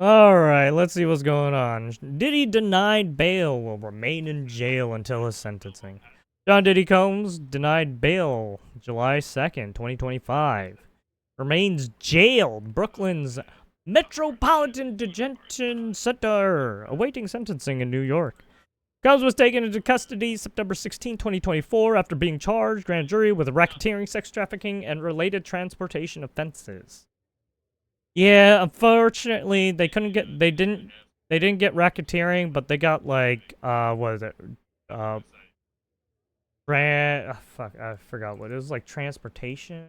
Alright, let's see what's going on. Diddy denied bail, will remain in jail until his sentencing. John Diddy Combs denied bail July 2nd, 2025. Remains jailed. Brooklyn's Metropolitan Detention Center, awaiting sentencing in New York. Combs was taken into custody September 16, 2024, after being charged, grand jury, with racketeering, sex trafficking, and related transportation offenses. Yeah, unfortunately, they didn't get racketeering, but they got like, what is it? Uh, fuck, I forgot what it was, like transportation.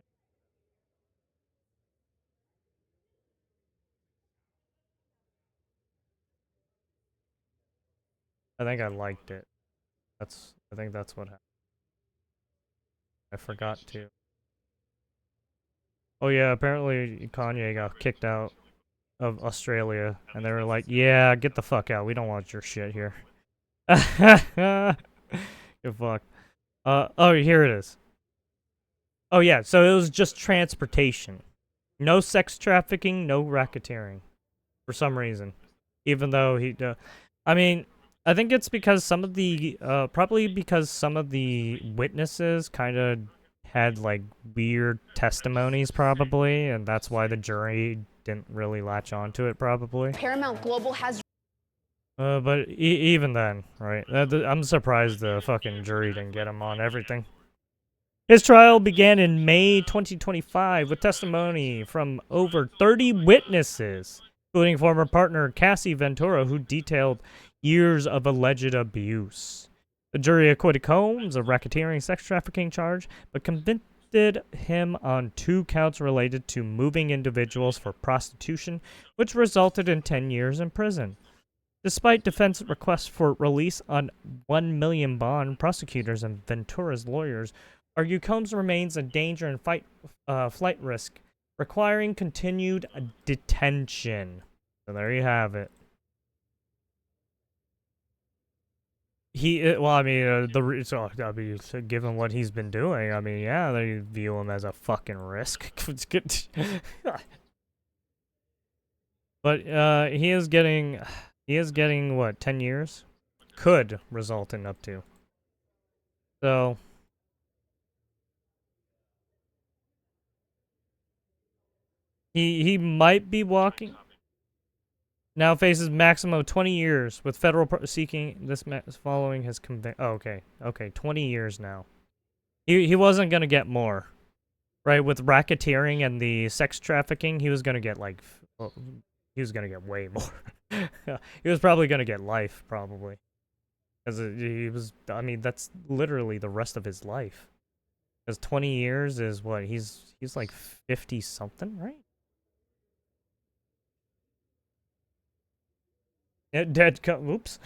I think I liked it. I think that's what happened. I forgot to. Oh yeah, apparently Kanye got kicked out of Australia, and they were like, "Yeah, get the fuck out. We don't want your shit here." Good fuck. Oh, here it is. Oh yeah, so it was just transportation. No sex trafficking, no racketeering. For some reason. Even though I mean, I think it's because some of the, probably because some of the witnesses kind of had, like, weird testimonies, probably, and that's why the jury didn't really latch onto it, probably. Paramount Global has... But even then, right, I'm surprised the fucking jury didn't get him on everything. His trial began in May 2025 with testimony from over 30 witnesses, including former partner Cassie Ventura, who detailed years of alleged abuse. The jury acquitted Combs of racketeering sex trafficking charge, but convicted him on 2 counts related to moving individuals for prostitution, which resulted in 10 years in prison. Despite defense requests for release on $1 million bond, prosecutors and Ventura's lawyers argue Combs remains a danger and flight risk, requiring continued detention. So there you have it. Well, I mean, given what he's been doing, I mean, yeah, they view him as a fucking risk. It's good. But he is getting what, 10 years? Could result in up to. So he might be walking. Now faces maximum 20 years with federal seeking this following his conviction. Oh, okay, 20 years now. He wasn't gonna get more, right? With racketeering and the sex trafficking, he was gonna get like, he was gonna get way more. He was probably gonna get life, probably, because he was. I mean, that's literally the rest of his life. Because 20 years is what he's like 50 something, right? Oops.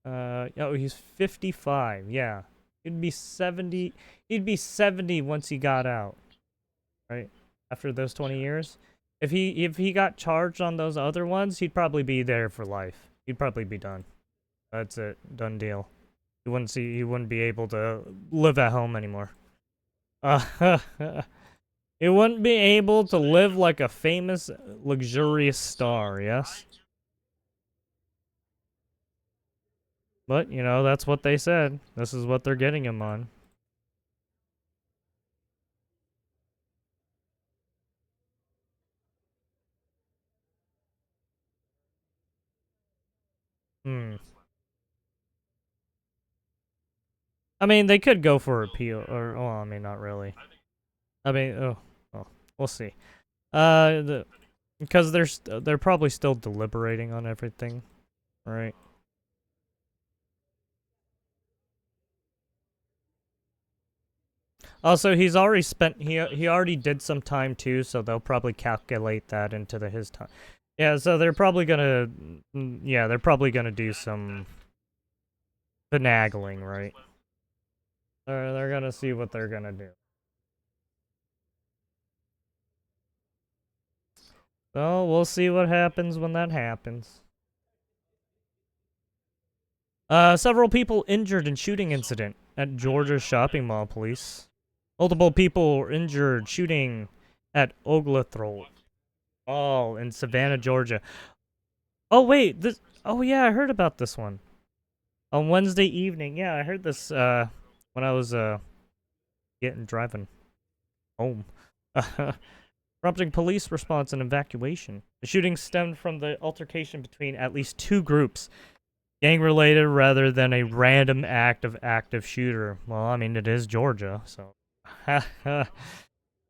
Oh, he's 55. Yeah, he'd be 70. He'd be 70 once he got out, right? After those 20 years, if he got charged on those other ones, he'd probably be there for life. He'd probably be done. That's it, done deal. He wouldn't be able to live at home anymore. He wouldn't be able to live like a famous, luxurious star, yes? But, you know, that's what they said. This is what they're getting him on. I mean, they could go for appeal, or, well, I mean, not really. I mean, well, we'll see. Because they're probably still deliberating on everything, right? Also, he's already spent, he already did some time too, so they'll probably calculate that into his time. Yeah, so they're probably gonna, they're probably gonna do some finagling, right? They're gonna see what they're gonna do. So, we'll see what happens when that happens. Several people injured in shooting incident at Georgia shopping mall, police. Multiple people were injured shooting at Oglethorpe Mall in Savannah, Georgia. Oh wait, this. Oh yeah, I heard about this one on Wednesday evening. Yeah, I heard this when I was driving home. Prompting police response and evacuation. The shooting stemmed from the altercation between at least two groups, gang-related rather than a random act of active shooter. Well, I mean, it is Georgia, so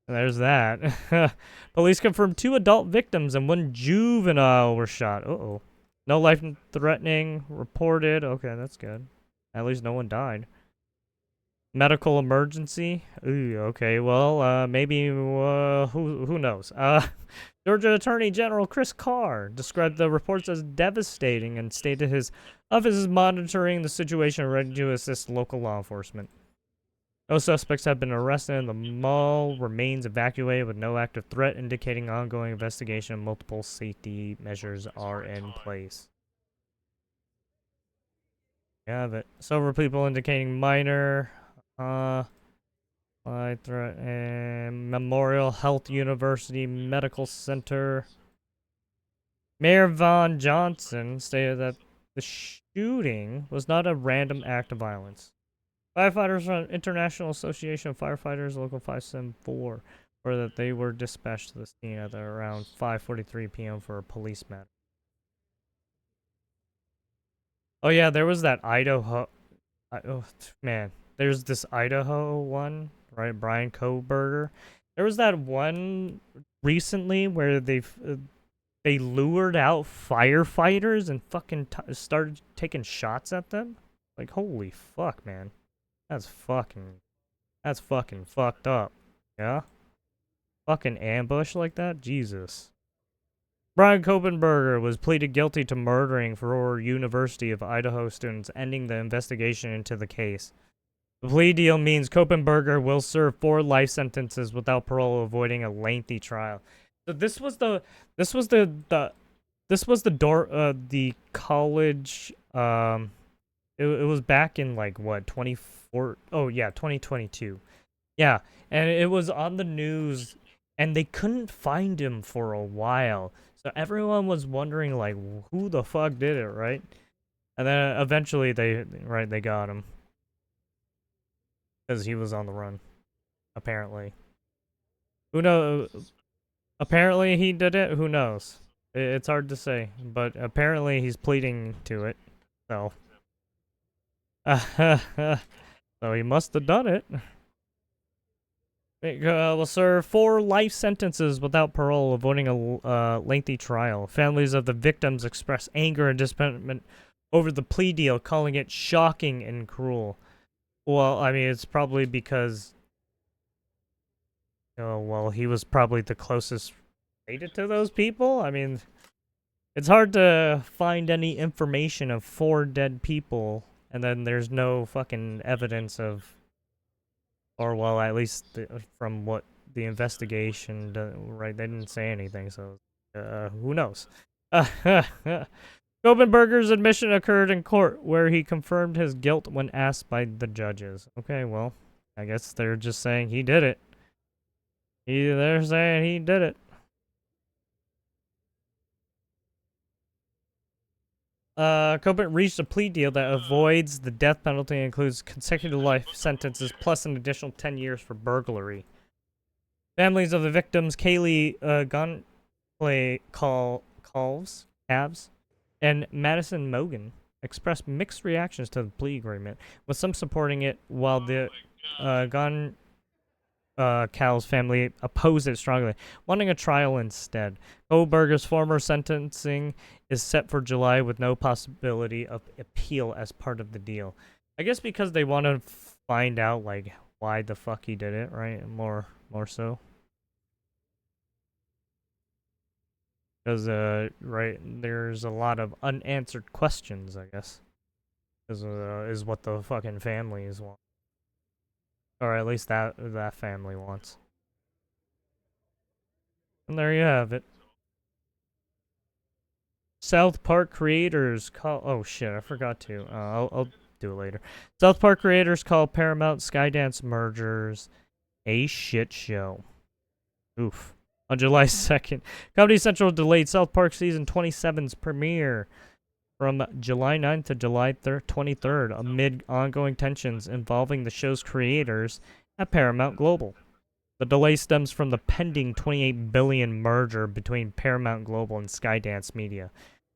there's that. Police confirmed 2 adult victims and 1 juvenile were shot. Uh-oh. No life-threatening reported. Okay, that's good. At least no one died. Medical emergency? Ooh, okay, well, maybe, who knows? Georgia Attorney General Chris Carr described the reports as devastating and stated his office is monitoring the situation and ready to assist local law enforcement. No suspects have been arrested and the mall remains evacuated with no active threat, indicating ongoing investigation and multiple safety measures are in place. Yeah, but several people indicating minor, life threat and Memorial Health University Medical Center. Mayor Von Johnson stated that the shooting was not a random act of violence. Firefighters from International Association of Firefighters Local 574 or that they were dispatched to the scene at around 5:43 p.m. for a police matter. Oh yeah, there was that Idaho. Oh man, there's this Idaho one, right? Brian Kohberger. There was that one recently where they lured out firefighters and fucking started taking shots at them. Like holy fuck, man. That's fucking fucked up. Yeah? Fucking ambush like that? Jesus. Brian Kohberger was pleaded guilty to murdering 4 University of Idaho students, ending the investigation into the case. The plea deal means Kohberger will serve 4 life sentences without parole, avoiding a lengthy trial. So the college it was back in like what 24 oh yeah 2022. Yeah, and it was on the news, and they couldn't find him for a while. So everyone was wondering, like, who the fuck did it, right? And then eventually they got him. Because he was on the run, apparently. Who knows? Apparently he did it, who knows? It's hard to say, but apparently he's pleading to it, so. So he must have done it. Will serve 4 life sentences without parole, avoiding a lengthy trial. Families of the victims express anger and disappointment over the plea deal, calling it shocking and cruel. Well, I mean, it's probably because, well, he was probably the closest related to those people. I mean, it's hard to find any information of 4 dead people, and then there's no fucking evidence of. Or, well, at least from what the investigation, right, they didn't say anything, so, who knows? Kohberger's admission occurred in court, where he confirmed his guilt when asked by the judges. Okay, well, I guess they're just saying he did it. They're saying he did it. Kohberger reached a plea deal that avoids the death penalty and includes consecutive life sentences plus an additional 10 years for burglary. Families of the victims, Kaylee Calves, and Madison Mogan, expressed mixed reactions to the plea agreement, with some supporting it while the Cal's family opposed it strongly, wanting a trial instead. Kohberger's former sentencing is set for July with no possibility of appeal as part of the deal. I guess because they want to find out, like, why the fuck he did it, right? More so. Because, right, there's a lot of unanswered questions, I guess. Is what the fucking families want. Or at least that family wants. And there you have it. South Park creators call. Oh shit, I forgot to. I'll do it later. South Park creators call Paramount Skydance mergers A shit show. Oof. On July 2nd, Comedy Central delayed South Park Season 27's premiere from July 9th to July 23rd amid ongoing tensions involving the show's creators at Paramount Global. The delay stems from the pending $28 billion merger between Paramount Global and Skydance Media,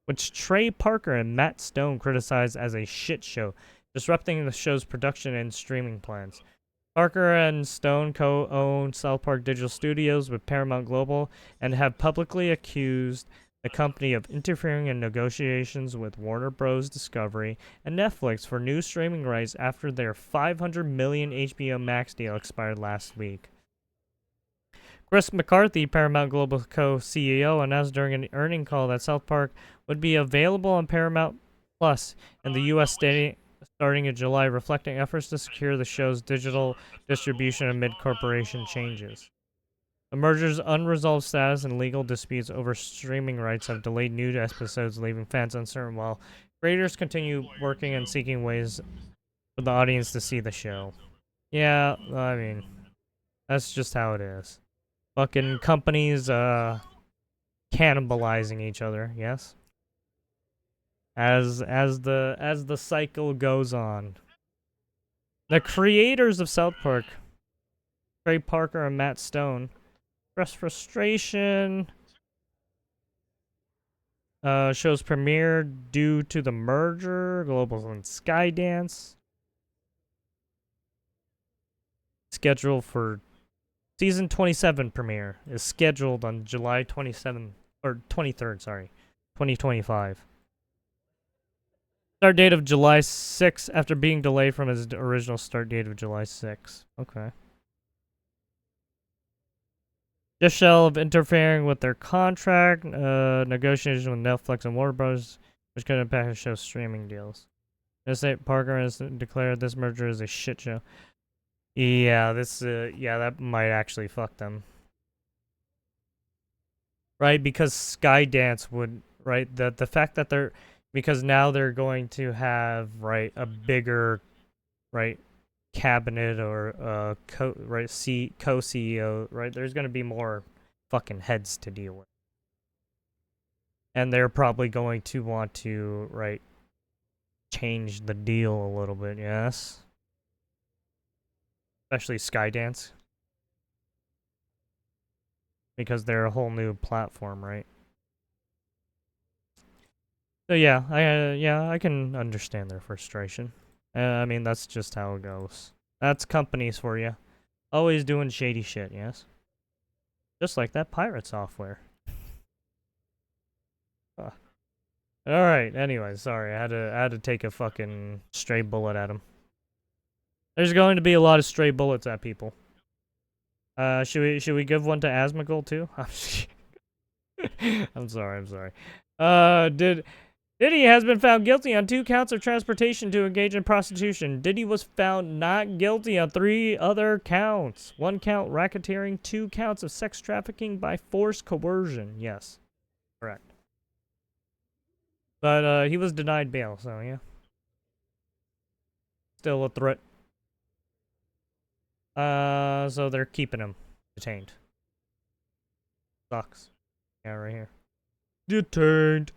which Trey Parker and Matt Stone criticized as a shit show, disrupting the show's production and streaming plans. Parker and Stone co-own South Park Digital Studios with Paramount Global and have publicly accused the company of interfering in negotiations with Warner Bros. Discovery and Netflix for new streaming rights after their $500 million HBO Max deal expired last week. Chris McCarthy, Paramount Global co-CEO, announced during an earnings call that South Park would be available on Paramount Plus in the U.S. starting in July, reflecting efforts to secure the show's digital distribution amid corporation changes. The merger's unresolved status and legal disputes over streaming rights have delayed new episodes, leaving fans uncertain while creators continue working and seeking ways for the audience to see the show. Yeah, I mean, that's just how it is. Fucking companies, cannibalizing each other, yes? As the cycle goes on. The creators of South Park, Trey Parker and Matt Stone, expressed frustration. Show's premiere due to the merger, Global and Skydance. Scheduled for Season 27 premiere is scheduled on July 27th, or 23rd, sorry, 2025. Start date of July 6th after being delayed from his original start date of July 6th. Okay. Just shell of interfering with their contract, negotiations with Netflix and Warner Bros., which could impact the show's streaming deals. State Parker has declared this merger is a shit show. Yeah, that might actually fuck them. Right, because Skydance would, right, the fact that they're, because now they're going to have, right, a bigger, right, cabinet or co-CEO, right, there's going to be more fucking heads to deal with. And they're probably going to want to, right, change the deal a little bit, yes? Especially Skydance. Because they're a whole new platform, right? So yeah, I can understand their frustration. I mean, that's just how it goes. That's companies for you. Always doing shady shit, yes? Just like that pirate software. Alright, anyway, sorry. I had to take a fucking stray bullet at him. There's going to be a lot of stray bullets at people. Should we give one to Asmongold too? I'm sorry. Diddy has been found guilty on 2 counts of transportation to engage in prostitution. Diddy was found not guilty on 3 other counts. 1 count racketeering, 2 counts of sex trafficking by forced coercion. Yes, correct. But he was denied bail, so yeah. Still a threat. So they're keeping him detained. Sucks. Yeah, right here. Detained.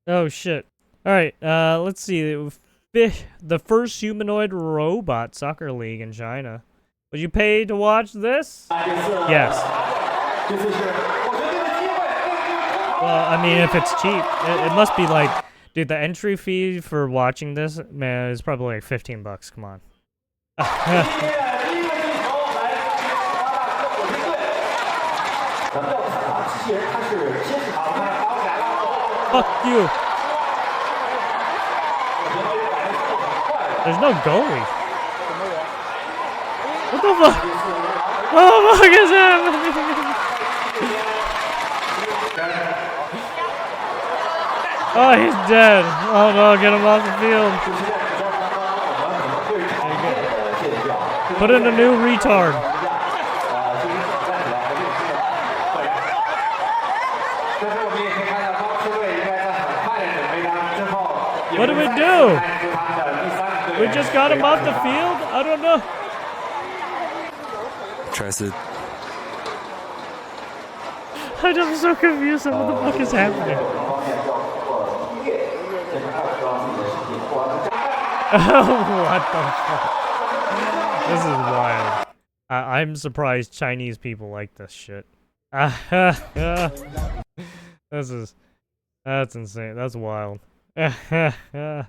Oh shit. Alright, let's see. The first humanoid robot soccer league in China. Would you pay to watch this? Yes. Well, I mean, if it's cheap, it must be like, dude, the entry fee for watching this, man, is probably like $15. Come on. Fuck you. There's no goalie. What the fuck? What the fuck is happening? Oh, he's dead. Oh no, get him off the field. Put in a new retard. What do we do? We just got him off the field? I don't know. Trusted. I'm so confused on what the fuck is happening. Oh, what the fuck? This is wild. I'm surprised Chinese people like this shit. That's insane. That's wild. I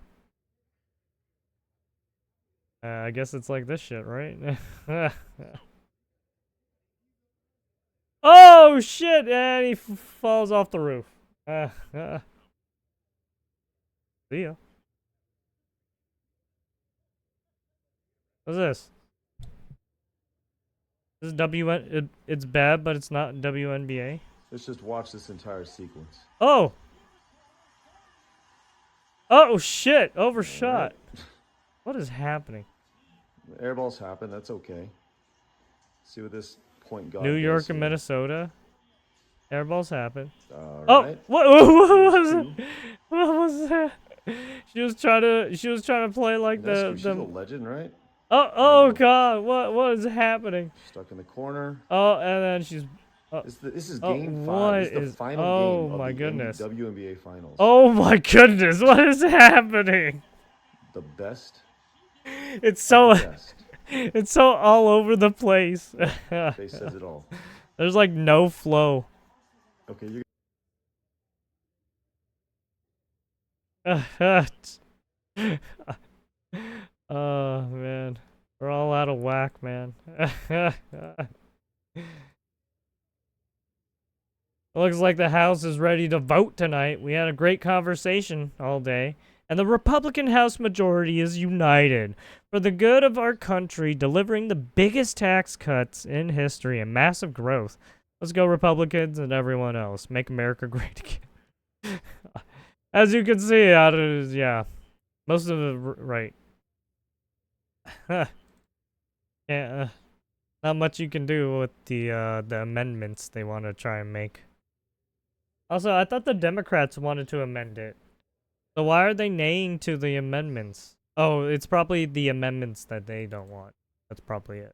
guess it's like this shit, right? Oh shit! And he falls off the roof. See ya. What's this? This is it's bad, but it's not WNBA. Let's just watch this entire sequence. Oh! Oh shit! Overshot. Right. What is happening? Airballs happen. That's okay. See what this point guard New York does and here. Minnesota. Airballs happen. All Oh, right. what was it? What was that? She was trying to play like She's a legend, right? Oh god, what is happening? Stuck in the corner. Oh, and then she's This is game 5. What This is the final game of the goodness. WNBA finals. Oh my goodness, what is happening? The best. It's so Best. it's so all over the place. They says it all. There's like no flow. Okay, you Oh man, we're all out of whack, man. Looks like the House is ready to vote tonight. We had a great conversation all day, and the Republican House majority is united for the good of our country, delivering the biggest tax cuts in history and massive growth. Let's go, Republicans and everyone else. Make America great again. As you can see, yeah, most of it right. Yeah, not much you can do with the amendments they want to try and make. Also, I thought the Democrats wanted to amend it. So why are they naying to the amendments? Oh, it's probably the amendments that they don't want. That's probably it,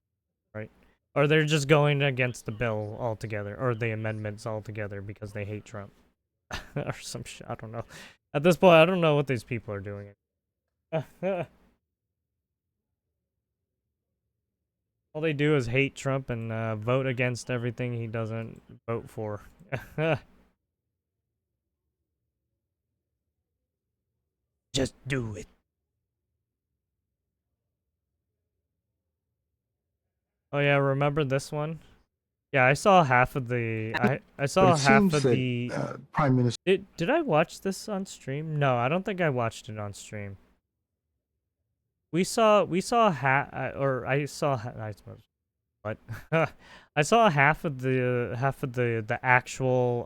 right? Or they're just going against the bill altogether, or the amendments altogether because they hate Trump. Or some shit, I don't know. At this point, I don't know what these people are doing. All they do is hate Trump and vote against everything he doesn't vote for. Just do it. Oh yeah, remember this one? Yeah, I saw half of the. I saw half of the. Prime Minister. Did I watch this on stream? No, I don't think I watched it on stream. I saw I suppose, but I saw half of the actual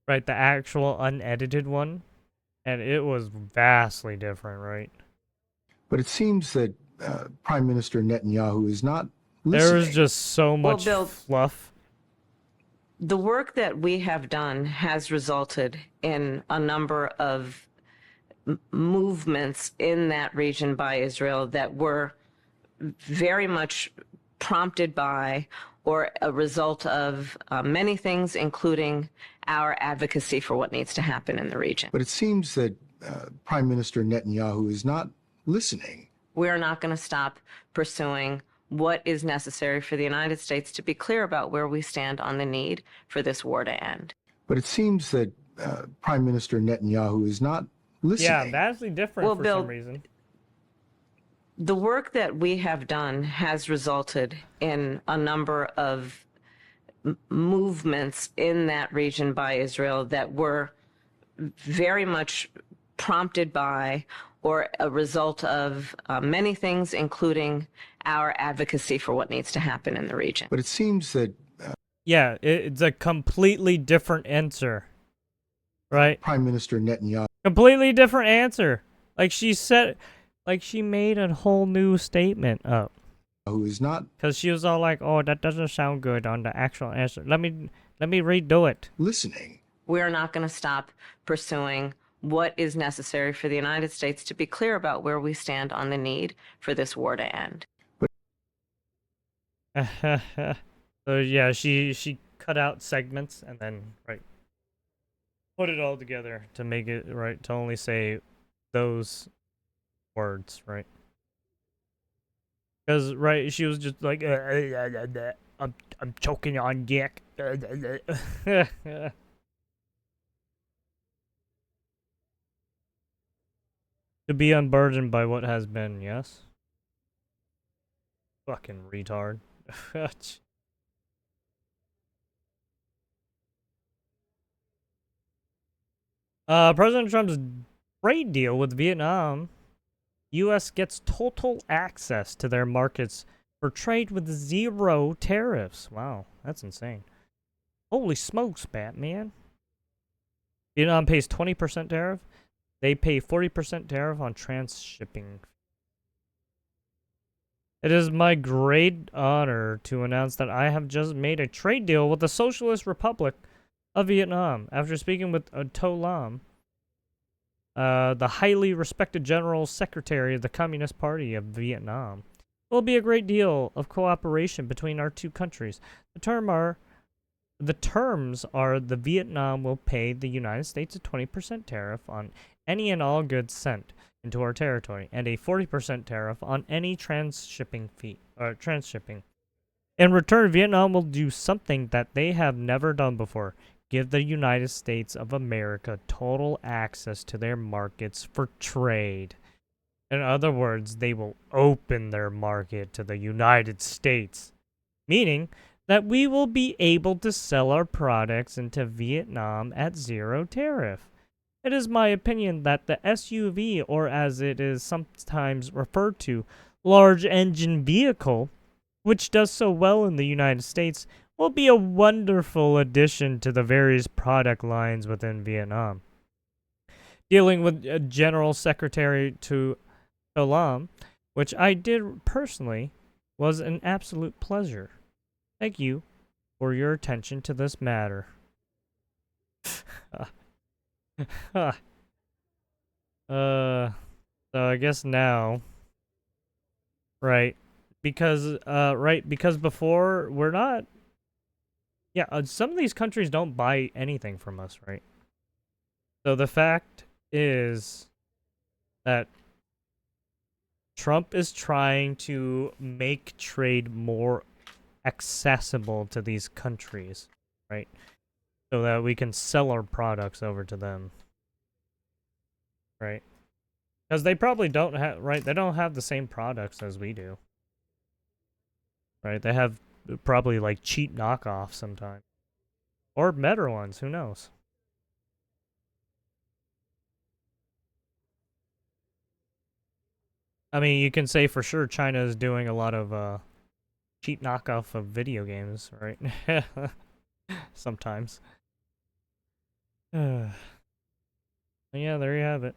right, the actual unedited one, and it was vastly different, right? But it seems that Prime Minister Netanyahu is not listening. There was just so much fluff. The work that we have done has resulted in a number of movements in that region by Israel that were very much prompted by or a result of many things, including our advocacy for what needs to happen in the region. But it seems that Prime Minister Netanyahu is not listening. We're not going to stop pursuing what is necessary for the United States to be clear about where we stand on the need for this war to end. But it seems that Prime Minister Netanyahu is not listening. Yeah, vastly different for some reason. The work that we have done has resulted in a number of movements in that region by Israel that were very much prompted by or a result of many things, including our advocacy for what needs to happen in the region. But it seems that... yeah, it's a completely different answer, right? Prime Minister Netanyahu... completely different answer. Like she said... like she made a whole new statement up. Who is not... because she was all like, oh, that doesn't sound good on the actual answer. Let me redo it. Listening. We're not going to stop pursuing what is necessary for the United States to be clear about where we stand on the need for this war to end. So yeah, she cut out segments and then put it all together to make it to only say those words, right? Because she was just like I'm choking on yak. To be unburdened by what has been, yes? Fucking retard. President Trump's trade deal with Vietnam. U.S. gets total access to their markets for trade with 0 tariffs. Wow, that's insane. Holy smokes, Batman. Vietnam pays 20% tariff. They pay 40% tariff on trans-shipping. It is my great honor to announce that I have just made a trade deal with the Socialist Republic of Vietnam. After speaking with To Lam, the highly respected General Secretary of the Communist Party of Vietnam, it will be a great deal of cooperation between our two countries. The terms are the Vietnam will pay the United States a 20% tariff on any and all goods sent into our territory, and a 40% tariff on any transshipping fee or transshipping. In return, Vietnam will do something that they have never done before: give the United States of America total access to their markets for trade. In other words, they will open their market to the United States, meaning that we will be able to sell our products into Vietnam at 0 tariff. It is my opinion that the SUV, or as it is sometimes referred to, large engine vehicle, which does so well in the United States, will be a wonderful addition to the various product lines within Vietnam. Dealing with General Secretary To Lam, which I did personally, was an absolute pleasure. Thank you for your attention to this matter. So I guess now, because before we're not, some of these countries don't buy anything from us, right? So the fact is that Trump is trying to make trade more accessible to these countries, right? So that we can sell our products over to them, right? Because they probably don't have, they don't have the same products as we do, right? They have probably like cheap knockoffs sometimes, or better ones, who knows? I mean, you can say for sure China is doing a lot of cheap knockoff of video games, right? Sometimes. Yeah, there you have it.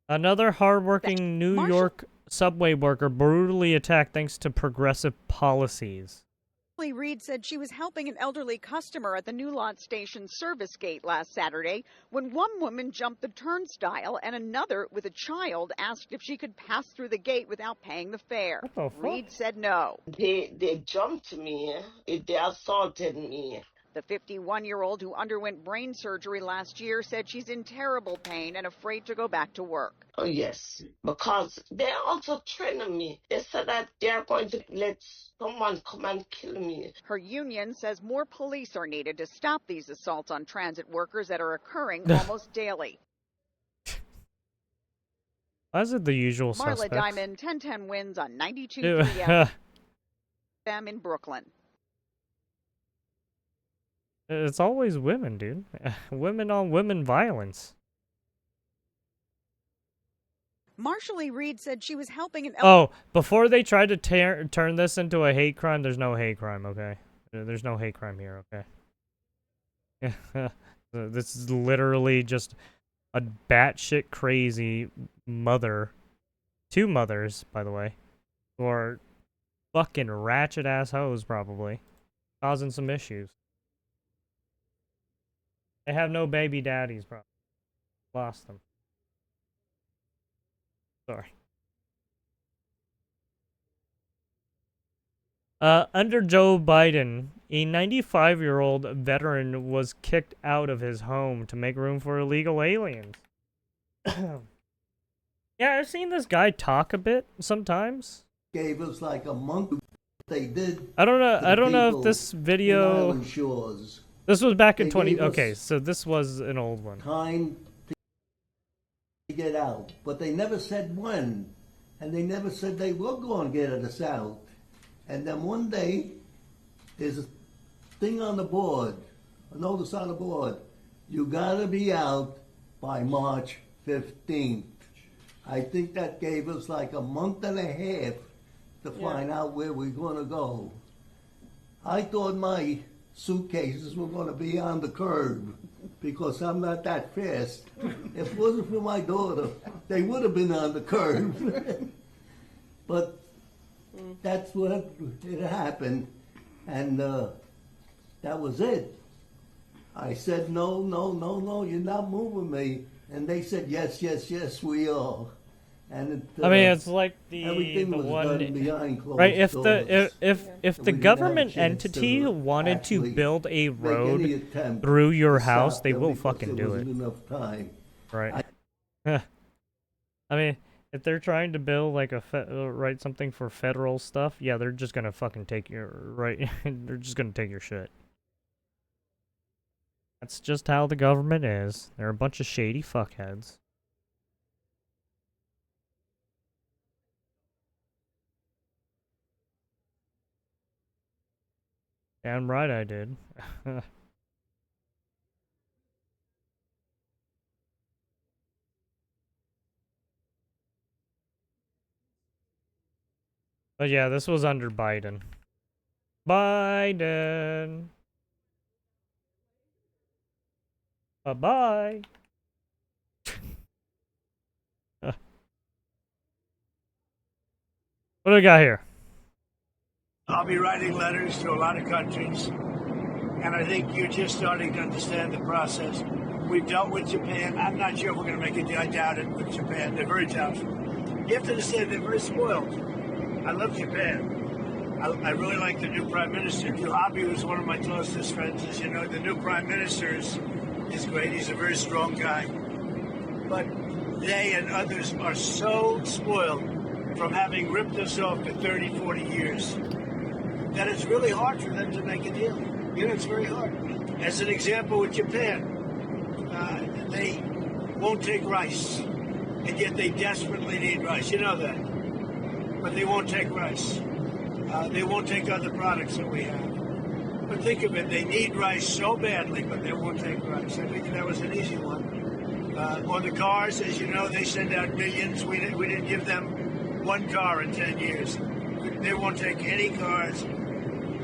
Another hardworking New York subway worker brutally attacked thanks to progressive policies. Reed said she was helping an elderly customer at the Newlot Station service gate last Saturday when one woman jumped the turnstile and another with a child asked if she could pass through the gate without paying the fare. Reed said no. They jumped me. They assaulted me. The 51-year-old who underwent brain surgery last year said she's in terrible pain and afraid to go back to work. Oh, yes, because they also threatened me. They said that they are going to let someone come and kill me. Her union says more police are needed to stop these assaults on transit workers that are occurring almost daily. Why is it the usual Marla suspects? Diamond, 1010 wins on 92.3 FM in Brooklyn. It's always women, dude. Women on women violence. Marshall Reed said she was helping an before they tried to turn this into a hate crime, there's no hate crime, okay? There's no hate crime here, okay? This is literally just a batshit crazy mother. 2 mothers, by the way, who are fucking ratchet ass hoes, probably. causing some issues. They have no baby daddies, bro. Lost them. Sorry. Under Joe Biden, a 95-year-old veteran was kicked out of his home to make room for illegal aliens. Yeah, I've seen this guy talk a bit sometimes. Gave us like a month. They did. I don't know if this video. Island shores. This was back in They 20. gave us Okay, so this was an old one. Time to get out, but they never said when, and they never said they were going to get us out. And then one day, there's a thing on the board, a notice on the board. You gotta be out by March 15th. I think that gave us like a month and a half to find out where we're gonna go. I thought my suitcases were gonna be on the curb because I'm not that fast. If it wasn't for my daughter, they would have been on the curb. But that's what it happened, and that was it. I said, no, you're not moving me. And they said, yes, we are. And I mean, it's like everything the was one, done behind closed right? If doors. the We didn't have a government chance entity to wanted to actually build a make road any attempt through your to house, stop they them will because fucking there do wasn't it, enough time. right? I mean, if they're trying to build like write something for federal stuff, yeah, they're just gonna fucking take your right. They're just gonna take your shit. That's just how the government is. They're a bunch of shady fuckheads. Damn right I did. But yeah, this was under Biden. Biden. Bye-bye. What do we got here? I'll be writing letters to a lot of countries, and I think you're just starting to understand the process. We've dealt with Japan. I'm not sure if we're going to make a deal. I doubt it with Japan. They're very tough. You have to understand they're very spoiled. I love Japan. I really like the new prime minister. Abe was one of my closest friends. As you know, the new prime minister is great. He's a very strong guy. But they and others are so spoiled from having ripped us off for 30, 40 years that it's really hard for them to make a deal. You know, it's very hard. As an example with Japan, they won't take rice, and yet they desperately need rice. You know that. But they won't take rice. They won't take other products that we have. But think of it, they need rice so badly, but they won't take rice. I think that was an easy one. On the cars, as you know, they send out millions. We didn't give them one car in 10 years. They won't take any cars,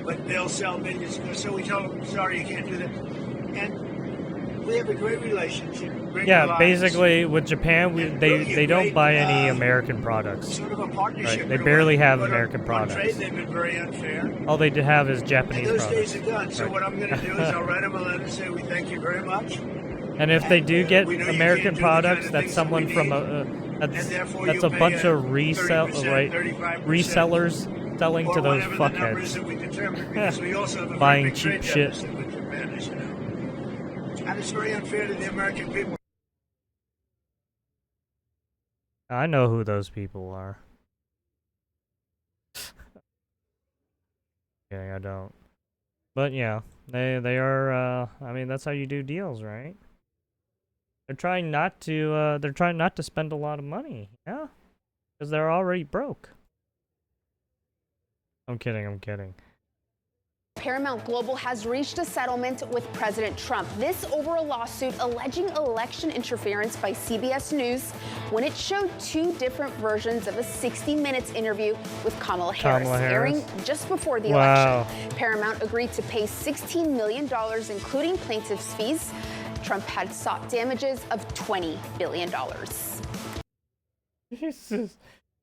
but they'll sell millions. So we told them, sorry, you can't do that. And we have a great relationship. Yeah, basically with Japan, they don't buy any American products. Sort of a partnership. Right, they barely have But American on products. trade, they've been very unfair. All they have is And Japanese those products. days are gone. So Right. what I'm going to do is I'll write them a letter and say we thank you very much. And if they do get we know you American can't do the kind products, of that's things that someone we from need. that's And therefore that's you a pay bunch a of 35%. resellers selling or to those whatever the numbers fuckheads. that we determine, because we also have a Buying very big cheap trade shit. deficit with Japan, as you know. And it's very unfair to the American people. I know who those people are. Yeah, I don't. But yeah, they are. I mean, that's how you do deals, right? They're trying not to spend a lot of money. Yeah, because they're already broke. I'm kidding. Paramount Global has reached a settlement with President Trump. This over a lawsuit alleging election interference by CBS News when it showed two different versions of a 60 Minutes interview with Kamala Harris, airing just before the election. Paramount agreed to pay $16 million, including plaintiff's fees. Trump had sought damages of $20 billion. Jesus.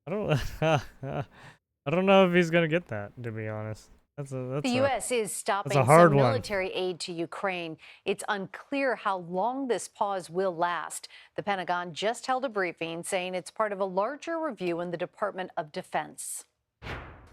I don't know if he's gonna get that, to be honest. The U.S. is stopping hard some one. military aid to Ukraine. It's unclear how long this pause will last. The Pentagon just held a briefing saying it's part of a larger review in the Department of Defense.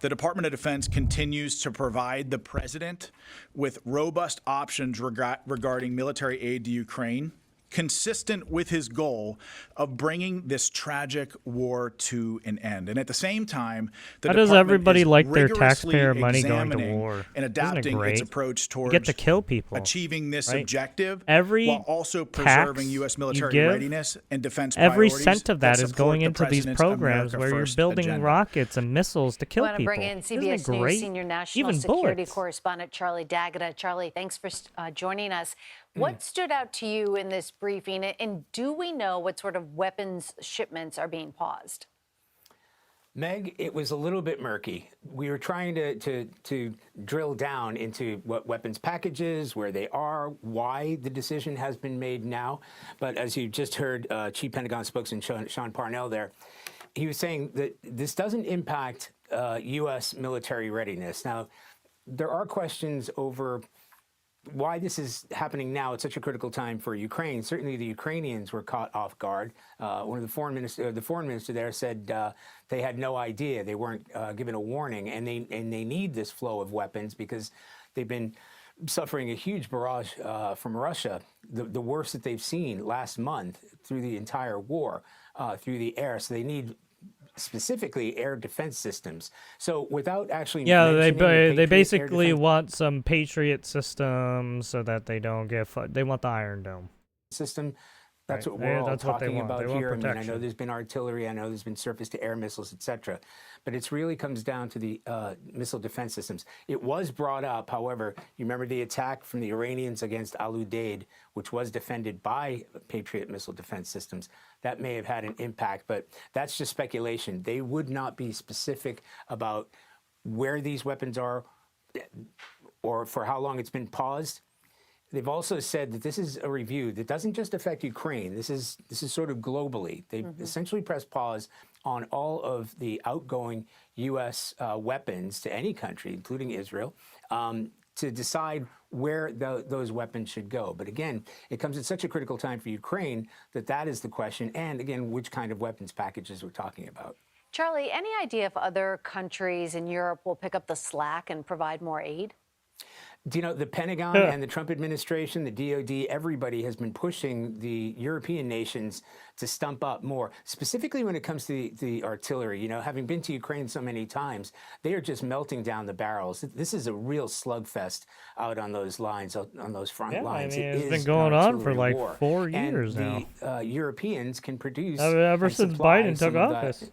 The Department of Defense continues to provide the president with robust options regarding military aid to Ukraine, consistent with his goal of bringing this tragic war to an end. And at the same time, the How does department everybody is like their rigorously taxpayer money going to examining war? and Isn't it adapting its great? approach You towards get to kill people. achieving this right? objective Every while also tax preserving U.S. you military give, readiness and defense every priorities cent of that is support going the into these president's programs America where you're First building agenda. rockets and missiles to kill I want to people. bring in Isn't CBS it News great? senior national Even security bullets. correspondent Charlie D'Agata. Charlie, thanks for joining us. What stood out to you in this briefing, and do we know what sort of weapons shipments are being paused? Meg, it was a little bit murky. We were trying to drill down into what weapons packages, where they are, why the decision has been made now. But as you just heard Chief Pentagon spokesman Sean Parnell there, he was saying that this doesn't impact U.S. military readiness. Now, there are questions over why this is happening now at such a critical time for Ukraine. Certainly the Ukrainians were caught off guard. One of the foreign minister there said they had no idea. They weren't given a warning, and they need this flow of weapons because they've been suffering a huge barrage from Russia, the worst that they've seen last month through the entire war, through the air. So they need specifically air defense systems. So without actually they basically want some Patriot systems so that they don't get they want the Iron Dome system. That's right. what we're all That's what talking about here. I mean, I protection. know there's been artillery, I know there's been surface-to-air missiles, etc. But it really comes down to the missile defense systems. It was brought up, however, you remember the attack from the Iranians against Al-Udeid, which was defended by Patriot missile defense systems. That may have had an impact, but that's just speculation. They would not be specific about where these weapons are or for how long it's been paused. They've also said that this is a review that doesn't just affect Ukraine. This is sort of globally. They've essentially pressed pause on all of the outgoing U.S. Weapons to any country, including Israel, to decide where those weapons should go. But again, it comes at such a critical time for Ukraine that is the question. And again, which kind of weapons packages we're talking about. Charlie, any idea if other countries in Europe will pick up the slack and provide more aid? Do you know, the Pentagon and the Trump administration, the DOD, everybody has been pushing the European nations to stump up more, specifically when it comes to the artillery. You know, having been to Ukraine so many times, they are just melting down the barrels. This is a real slugfest out on those lines, on those front lines. I mean, it's been going on for like war. 4 years and now. The Europeans can produce ever and since supply Biden took some of office.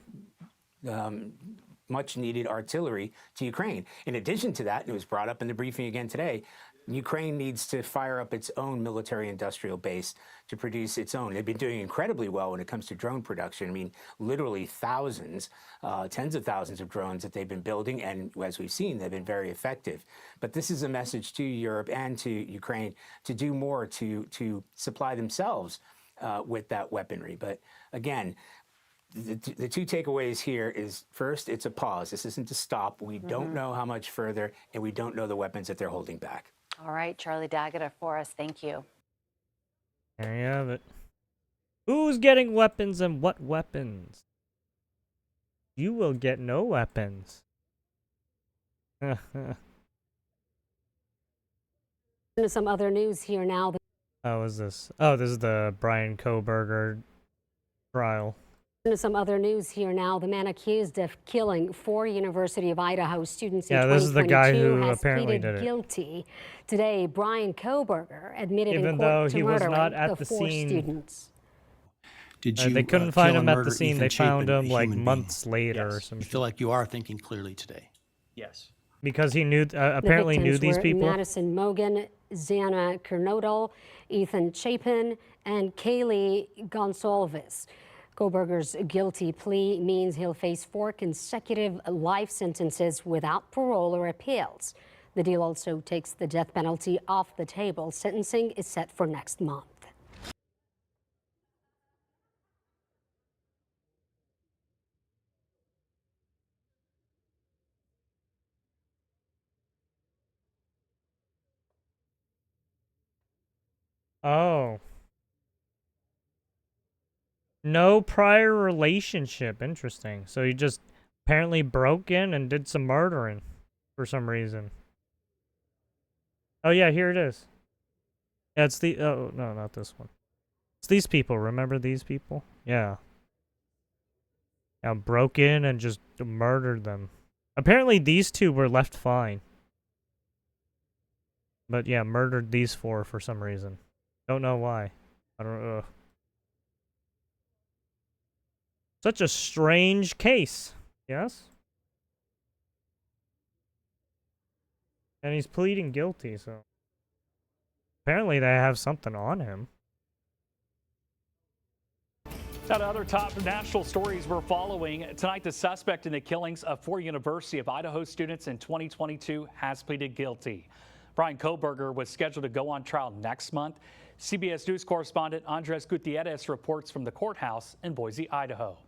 Much needed artillery to Ukraine. In addition to that, and it was brought up in the briefing again today, Ukraine needs to fire up its own military industrial base to produce its own. They've been doing incredibly well when it comes to drone production. I mean, literally thousands, tens of thousands of drones that they've been building. And as we've seen, they've been very effective. But this is a message to Europe and to Ukraine to do more to supply themselves with that weaponry. But again, the two takeaways here is, first, it's a pause. This isn't to stop. We don't know how much further, and we don't know the weapons that they're holding back. All right, Charlie D'Agata for us. Thank you. There you have it. Who's getting weapons and what weapons? You will get no weapons. Into some other news here now. How is this? Oh, this is the Brian Kohberger trial. Into some other news here now. The man accused of killing 4 University of Idaho students in 2022 this is the guy who has apparently pleaded did it. guilty. Today, Brian Kohberger admitted Even in though court to he was murdering not at the the 4 scene. students. Did you? They couldn't find him at the scene. They found him like months later or Yes. some You shit. feel like you are thinking clearly today. Yes. Because he knew, apparently The knew victims these were people. Madison Mogan, Xana Kernodal, Ethan Chapin, and Kaylee Gonsalves. Kohberger's guilty plea means he'll face 4 consecutive life sentences without parole or appeals. The deal also takes the death penalty off the table. Sentencing is set for next month. Oh. No prior relationship. Interesting. So he just apparently broke in and did some murdering for some reason. Oh yeah, here it is. Yeah, it's the... Oh, no, not this one. It's these people. Remember these people? Yeah. Yeah, broke in and just murdered them. Apparently these two were left fine. But yeah, murdered these four for some reason. Don't know why. I don't know. Such a strange case. Yes? And he's pleading guilty, so... Apparently they have something on him. Now to other top national stories we're following. Tonight, the suspect in the killings of 4 University of Idaho students in 2022 has pleaded guilty. Brian Kohberger was scheduled to go on trial next month. CBS News correspondent Andres Gutierrez reports from the courthouse in Boise, Idaho.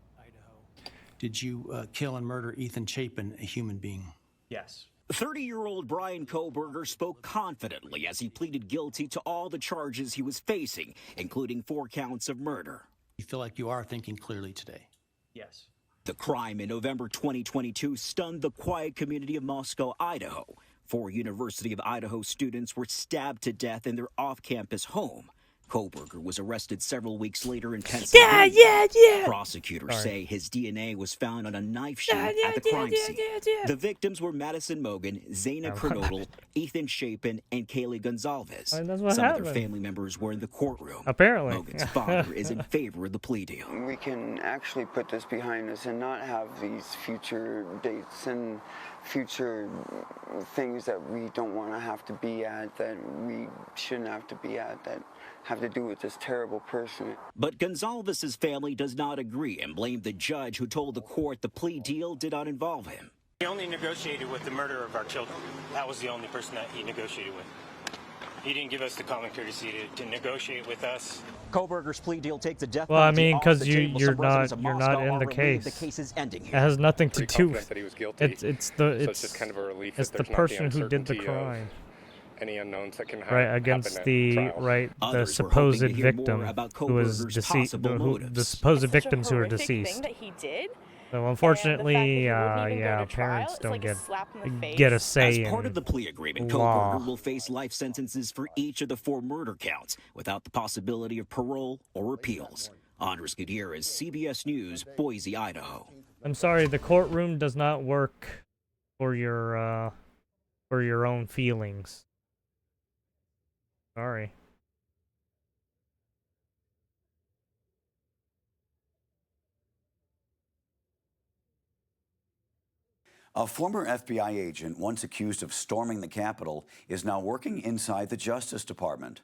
Did you kill and murder Ethan Chapin, a human being? Yes. 30-year-old Brian Kohberger spoke confidently as he pleaded guilty to all the charges he was facing, including 4 counts of murder. You feel like you are thinking clearly today? Yes. The crime in November 2022 stunned the quiet community of Moscow, Idaho. 4 University of Idaho students were stabbed to death in their off-campus home. Kohberger was arrested several weeks later in Pennsylvania. Yeah. Prosecutors say his DNA was found on a knife sheath at the crime scene. The victims were Madison Mogan, Zaina Kernodle, Ethan Chapin, and Kaylee Gonzalez. That's what Some happened. of their family members were in the courtroom. Apparently. Mogan's father is in favor of the plea deal. We can actually put this behind us and not have these future dates and future things that we don't want to have to be at, that we shouldn't have to be at, that have to do with this terrible person. But Gonzalez's family does not agree and blamed the judge who told the court the plea deal did not involve him. He only negotiated with the murderer of our children. That was the only person that he negotiated with. He didn't give us the common courtesy to negotiate with us. Kohberger's plea deal takes the death Well, I penalty mean, off because the table. you're Some residents of not Moscow in are the relieved case. The case is ending It here. has nothing to Pretty do confident with that he was guilty. it's It's just kind of a relief it's that the there's not person who did the uncertainty of crime. Any unknowns that can Right, against happen the at trials. the Others were hoping supposed to hear more victim about who was Kohberger's deceased, possible the motives. supposed It's such a victims who are horrific thing deceased. that he did. So And unfortunately, the fact that he wouldn't even go yeah, to trial, parents it's don't like a slap in the get a face. say As part in of the plea agreement, law. Kohberger will face life sentences for each of the 4 murder counts without the possibility of parole or appeals. Andres Gutierrez, CBS News, Boise, Idaho. I'm sorry, the courtroom does not work for your own feelings. Sorry. A former FBI agent once accused of storming the Capitol is now working inside the Justice Department.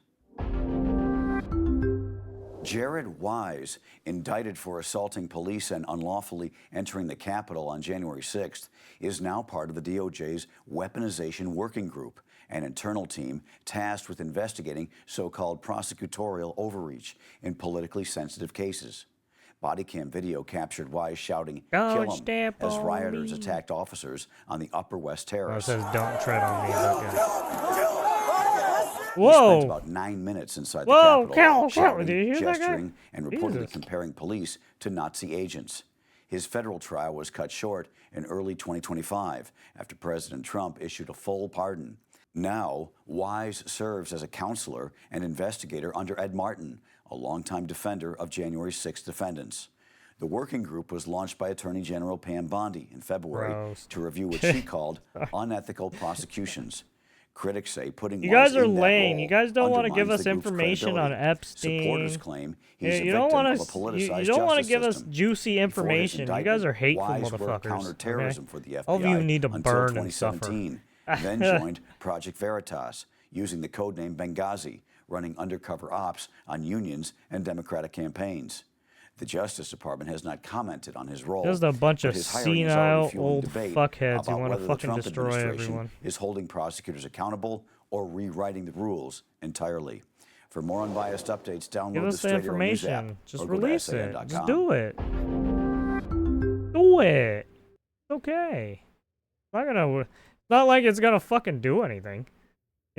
Jared Wise, indicted for assaulting police and unlawfully entering the Capitol on January 6th, is now part of the DOJ's Weaponization Working Group, an internal team tasked with investigating so-called prosecutorial overreach in politically sensitive cases. Body cam video captured Wise shouting, "Kill him," step as on rioters me. attacked officers on the Upper West Oh, it Terrace. says don't tread on me. Okay. He Whoa! spent about 9 minutes inside the Whoa, Capitol, Cal, shouting, did you hear that guy? gesturing, and reportedly Jesus. comparing police to Nazi agents. His federal trial was cut short in early 2025 after President Trump issued a full pardon. Now, Wise serves as a counselor and investigator under Ed Martin, a longtime defender of January 6 defendants. The working group was launched by Attorney General Pam Bondi in February Gross. to review what she called unethical prosecutions. Critics say putting You guys Wise are in that lame. role You guys don't want to give undermines us the group's information on credibility. Epstein. Supporters claim Yeah, he's you a don't victim want of a politicized you don't want to justice give us system. juicy Before his information. You guys indictment, are hateful Wise worked motherfuckers. counterterrorism Okay? for the FBI All of you need to until burn and suffer. 2017, then joined Project Veritas, using the codename Benghazi, running undercover ops on unions and Democratic campaigns. The Justice Department has not commented on his role. Just a bunch but of his hiring is already senile fueling old debate fuckheads who about want to whether the fucking Trump destroy administration everyone. is holding prosecutors accountable or rewriting the rules entirely. For more unbiased updates, download Give the us the Straight Arrow News app information. Just or go to release it. SAN.com. Just do it. Do it. It's okay. It's not like it's gonna fucking do anything.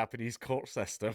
Japanese court system.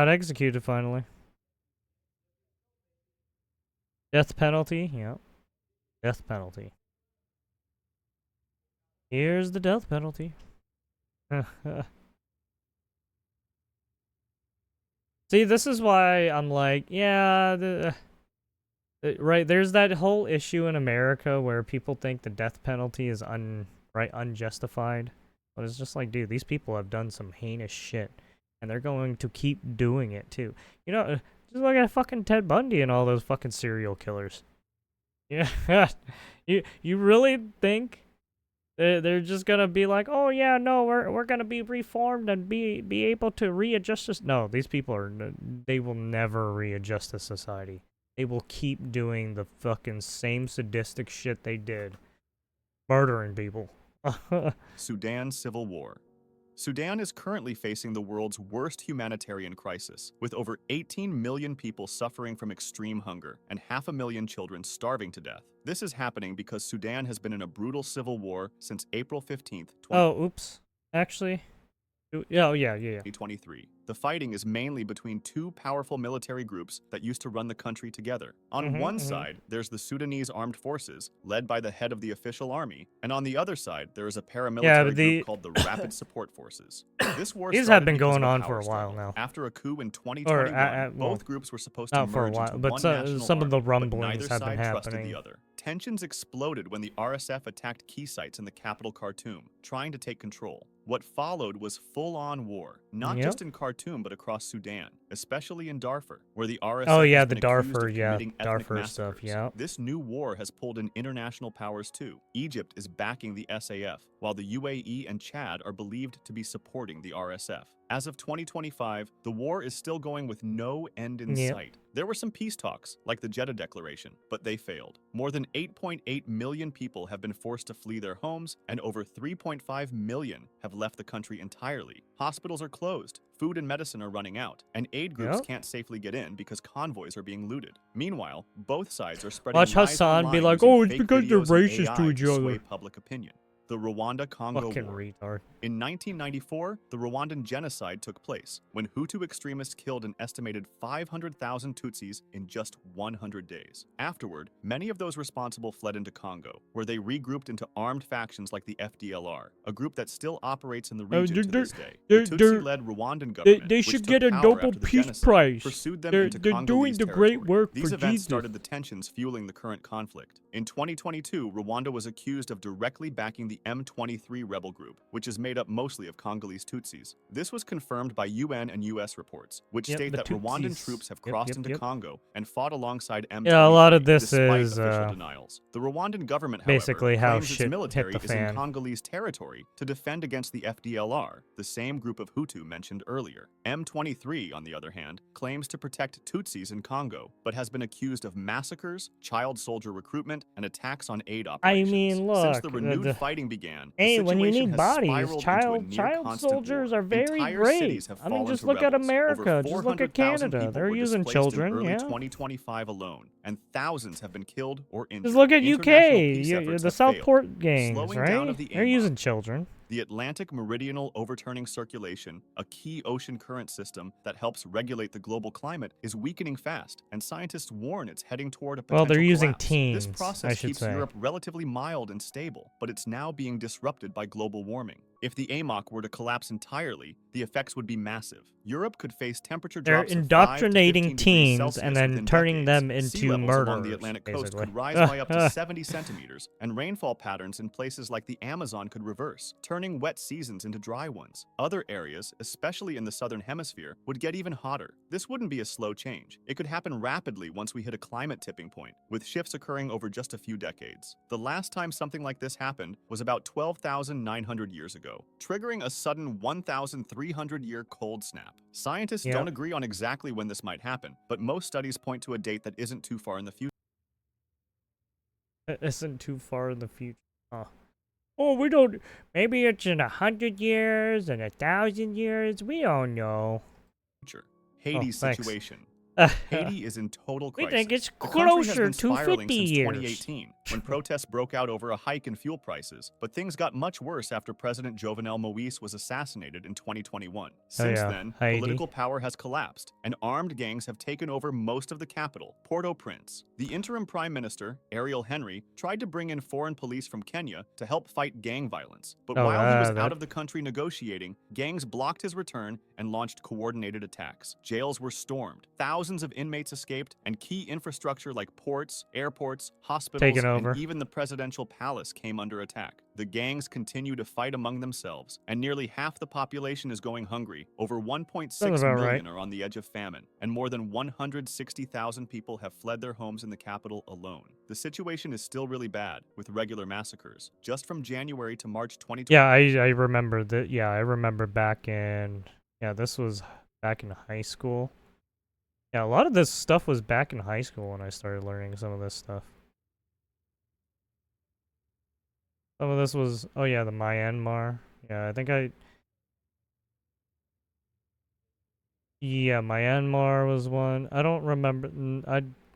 got executed finally. Death penalty, yep. Death penalty. Here's the death penalty. See, this is why I'm like, yeah, right, there's that whole issue in America where people think the death penalty is unjustified. But it's just like, dude, these people have done some heinous shit, and they're going to keep doing it too. You know, just look at fucking Ted Bundy and all those fucking serial killers. Yeah, you really think they're just gonna be like, oh yeah, no, we're gonna be reformed and be able to readjust this? No, these people they will never readjust to society. They will keep doing the fucking same sadistic shit they did, murdering people. Sudan Civil War. Sudan is currently facing the world's worst humanitarian crisis, with over 18 million people suffering from extreme hunger and 500,000 children starving to death. This is happening because Sudan has been in a brutal civil war since April 15th, Oh, oops. Actually, yeah. 2023. The fighting is mainly between two powerful military groups that used to run the country together. On one side, there's the Sudanese armed forces, led by the head of the official army, and on the other side, there is a paramilitary group called the Rapid Support Forces. This war these started have been because going of a on power for a while struggle. now. After a coup in 2021, both groups were supposed to not for a merge while, into but one some national of the army, but rumblings neither have been side trusted happening. the other. Tensions exploded when the RSF attacked key sites in the capital Khartoum, trying to take control. What followed was full-on war, not Yep. just in Khartoum but across Sudan, especially in Darfur, where the RSF Oh yeah, has the been accused Darfur, of yeah, committing ethnic Darfur massacres. stuff, yeah. This new war has pulled in international powers too. Egypt is backing the SAF, while the UAE and Chad are believed to be supporting the RSF. As of 2025, the war is still going with no end in Yep. sight. There were some peace talks, like the Jeddah Declaration, but they failed. More than 8.8 million people have been forced to flee their homes, and over 3.5 million have left the country entirely. Hospitals are closed, food and medicine are running out, and aid groups Yep. can't safely get in because convoys are being looted. Meanwhile, both sides are spreading Watch lies Hassan be online like, using oh, it's fake because they're videos and racist to AI each sway other. public opinion. The Rwanda-Congo Fucking War. retard. In 1994, the Rwandan genocide took place when Hutu extremists killed an estimated 500,000 Tutsis in just 100 days. Afterward, many of those responsible fled into Congo, where they regrouped into armed factions like the FDLR, a group that still operates in the region to this day. The Tutsi-led Rwandan government, They which should took get a power Nobel after the Peace genocide, Prize. pursued them They're into doing Congolese the territory. great work These for events Jesus. started the tensions fueling the current conflict. In 2022, Rwanda was accused of directly backing the M23 rebel group, which is made up mostly of Congolese Tutsis. This was confirmed by UN and US reports, which Yep, state the that Rwandan Tutsis. troops have Yep, crossed yep, into yep. Congo and fought alongside M23 Yeah, a lot of this despite is, official denials. The Rwandan government, basically however, how claims its shit military hit the is in fan. Congolese territory to defend against the FDLR, the same group of Hutu mentioned earlier. M23, on the other hand, claims to protect Tutsis in Congo, but has been accused of massacres, child soldier recruitment, and attacks on aid I operations. mean, look, Since the renewed fighting began, the hey, when you situation need has bodies, spiraled into a near child constant soldiers war. are very Entire great. cities have I mean, fallen just to look at rebels. America, Over just look at 400,000 Canada. people They're were using displaced children, in early yeah. 2025 alone, and thousands have been killed or injured. Just look at International UK, peace efforts the have failed. Southport gangs, Slowing down right? of the They're AMOC, using children. the Atlantic Meridional Overturning Circulation, a key ocean current system that helps regulate the global climate, is weakening fast, and scientists warn it's heading toward a potential Well, they're using collapse. teens, This process I should keeps say. Europe relatively mild and stable, but it's now being disrupted by global warming. If the AMOC were to collapse entirely, the effects would be massive. Europe could face temperature They're drops of 5 to 15 indoctrinating degrees teens Celsius and then within turning decades. them Sea into levels along the murderers, Atlantic coast basically. could rise by up to 70 centimeters, and rainfall patterns in places like the Amazon could reverse, turning wet seasons into dry ones. Other areas, especially in the southern hemisphere, would get even hotter. This wouldn't be a slow change. It could happen rapidly once we hit a climate tipping point, with shifts occurring over just a few decades. The last time something like this happened was about 12,900 years ago, triggering a sudden 1,300-year cold snap. Scientists Yep. don't agree on exactly when this might happen, but most studies point to a date that isn't too far in the future. It isn't too far in the future. Huh. Oh, we don't. Maybe it's in 100 years and 1,000 years. We don't know. Hades thanks. situation. Haiti is in total We crisis. think it's The country has closer been to spiraling 50 since years. 2018, when protests broke out over a hike in fuel prices. But things got much worse after President Jovenel Moïse was assassinated in 2021. Since yeah, then, Haiti. political power has collapsed, and armed gangs have taken over most of the capital, Port-au-Prince. The interim prime minister, Ariel Henry, tried to bring in foreign police from Kenya to help fight gang violence. But while he was out of the country negotiating, gangs blocked his return and launched coordinated attacks. Jails were stormed, thousands of inmates escaped, and key infrastructure like ports, airports, hospitals, Taken over. and even the presidential palace came under attack. The gangs continue to fight among themselves, and nearly half the population is going hungry. Over 1.6 Sounds about million right. are on the edge of famine, and more than 160,000 people have fled their homes in the capital alone. The situation is still really bad, with regular massacres. Just from January to March 2020. Yeah, I remember that. Yeah, I remember back in. Yeah, this was back in high school. Yeah, a lot of this stuff was back in high school when I started learning some of this stuff. Some of this was, oh yeah, the Myanmar. Yeah, I think yeah, Myanmar was one. I don't remember,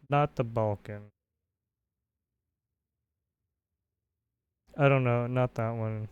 not the Balkan. I don't know, not that one.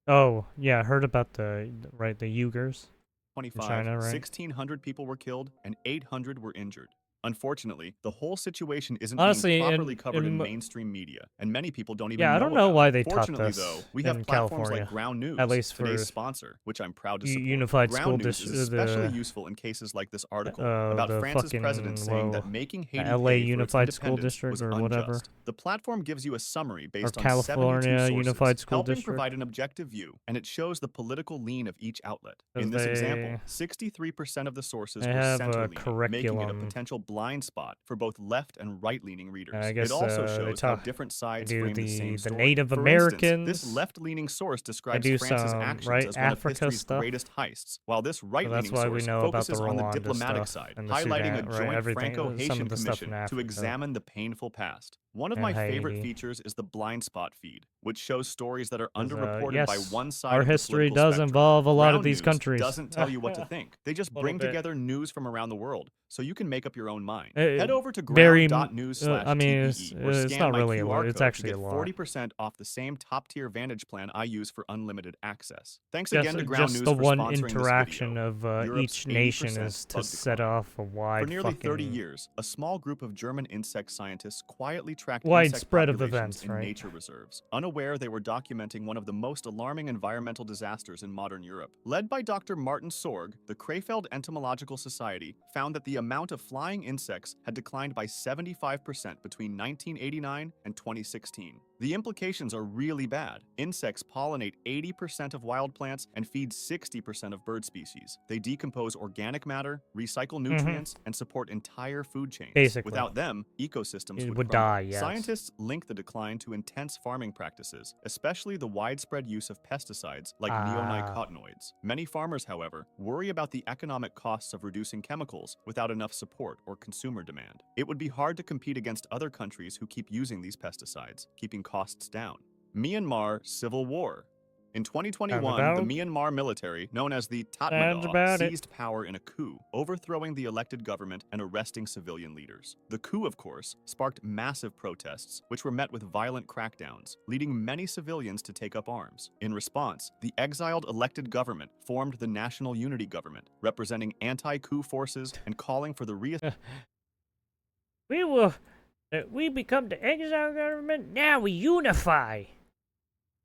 Oh, yeah, I heard about the Uyghurs in 25, China, right? 1,600 people were killed and 800 were injured. Unfortunately, the whole situation isn't Honestly, being properly covered in in mainstream media, and many people don't even Yeah, know I don't know about why it. they taught Fortunately, this though, we in have platforms California, like Ground News, at least for today's sponsor, which I'm proud to support. Unified School Ground News District, is especially useful in cases like this article about the France's fucking, president saying that making Haiti LA pay for its Unified School independence District was or unjust. whatever. The platform gives you a summary based on California 72 sources, Unified School helping District. provide an objective view, and it shows the political lean of each outlet. 'Cause In this they- example, 63% of the sources they were have a center-leaning, making it a curriculum. potential blind spot for both left and right-leaning readers. I guess it also they shows how talk- different they sides do frame the the same story. Native For Americans. instance, this left-leaning source describes do France's some, actions right, as one of Africa history's stuff. greatest heists, while this So right-leaning that's why we source know about the focuses on the Rwanda diplomatic stuff side, and the highlighting Sudan, a right, joint everything, some Franco-Haitian of the stuff in commission to Africa. examine the painful past. One of And my favorite Haiti. features is the blind spot feed, which shows stories that are 'Cause, underreported by yes, one side our of the history political does spectrum. involve a lot of Ground these News countries. doesn't tell you what to think. They just Little bring bit. together news from around the world, so you can make up your own mind. Uh, Head over to very, ground.news/TPE I mean, or it's scan not my really a QR lot, it's code actually to a get lot. 40% off the same top-tier Vantage plan I use for unlimited access. Thanks Just, again to Ground just News the for one sponsoring interaction this video. of Europe's each nation 80% is to bug set decline. off a wide For nearly fucking 30 years, a small group of German insect scientists quietly tracked wide insect spread of populations events, in right? nature reserves, unaware they were documenting one of the most alarming environmental disasters in modern Europe. Led by Dr. Martin Sorg, the Krefeld Entomological Society found that the amount of flying insects had declined by 75% between 1989 and 2016. The implications are really bad. Insects pollinate 80% of wild plants and feed 60% of bird species. They decompose organic matter, recycle nutrients, and support entire food chains. Basically. Without them, ecosystems It would would crumble. die, yes. Scientists link the decline to intense farming practices, especially the widespread use of pesticides like neonicotinoids. Many farmers, however, worry about the economic costs of reducing chemicals without enough support or consumer demand. It would be hard to compete against other countries who keep using these pesticides, keeping costs down. Myanmar Civil War. In 2021, the Myanmar military, known as the Tatmadaw, seized power in a coup, overthrowing the elected government and arresting civilian leaders. The coup, of course, sparked massive protests, which were met with violent crackdowns, leading many civilians to take up arms. In response, the exiled elected government formed the National Unity Government, representing anti-coup forces and calling for the we become the exile government, now we unify.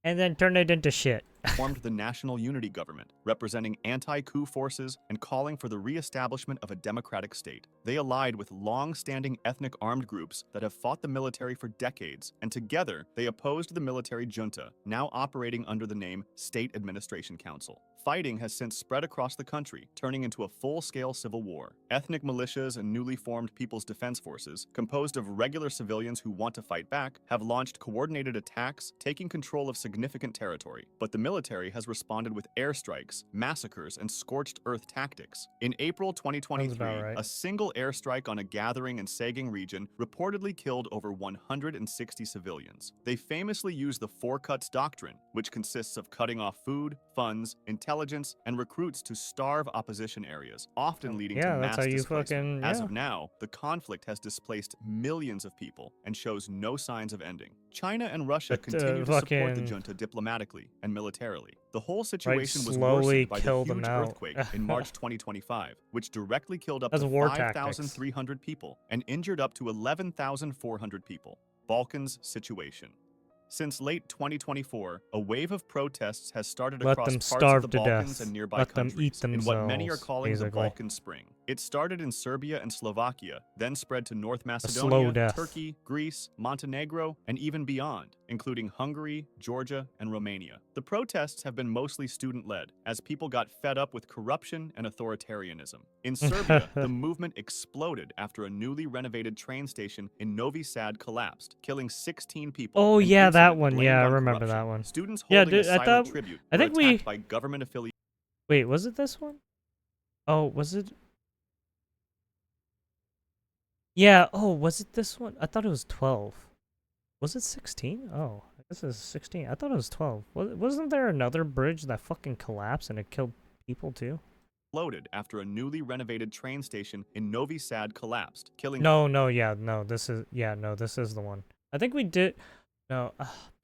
And then turn it into shit. formed the National Unity Government, representing anti-coup forces and calling for the re-establishment of a democratic state. They allied with long-standing ethnic armed groups that have fought the military for decades, and together they opposed the military junta, now operating under the name State Administration Council. Fighting has since spread across the country, turning into a full-scale civil war. Ethnic militias and newly formed People's Defense Forces, composed of regular civilians who want to fight back, have launched coordinated attacks, taking control of significant territory. But the military has responded with airstrikes, massacres, and scorched earth tactics. In April 2023, a single airstrike on a gathering in Saging region reportedly killed over 160 civilians. They famously use the Four Cuts Doctrine, which consists of cutting off food, funds, intelligence, intelligence, and recruits to starve opposition areas, often leading to Yeah, that's mass how you displacement. fucking, As yeah. of now, the conflict has displaced millions of people and shows no signs of ending. China and Russia But, continue to support the fucking- junta diplomatically and militarily. The whole Right, situation was slowly worsened by the kill them huge out. earthquake in March 2025, which directly killed up That's to war 5,300 people and injured up to 11,400 people. Balkans situation. Since late 2024, a wave of protests has started Let across them parts starve of the to Balkans death. and nearby Let them countries eat in what many are themselves, calling the basically. Balkan Spring. It started in Serbia and Slovakia, then spread to North slow Macedonia, death. Turkey, Greece, Montenegro, and even beyond, including Hungary, Georgia, and Romania. The protests have been mostly student-led, as people got fed up with corruption and authoritarianism. In Serbia, the movement exploded after a newly renovated train station in Novi Sad collapsed, killing 16 people. Oh an yeah, that incident one. blamed Yeah, I on remember corruption. that one. Students Yeah, holding dude, a I silent thought. tribute I were think we. attacked by government affiliated. Wait, was it this one? Oh, was it? Yeah. Oh, was it this one? I thought it was 12. Was it 16? Oh, I guess it's 16. I thought it was 12. Wasn't there another bridge that fucking collapsed and it killed people too? Exploded after a newly renovated train station in Novi Sad collapsed, killing. No, this is the one. I think we did. No,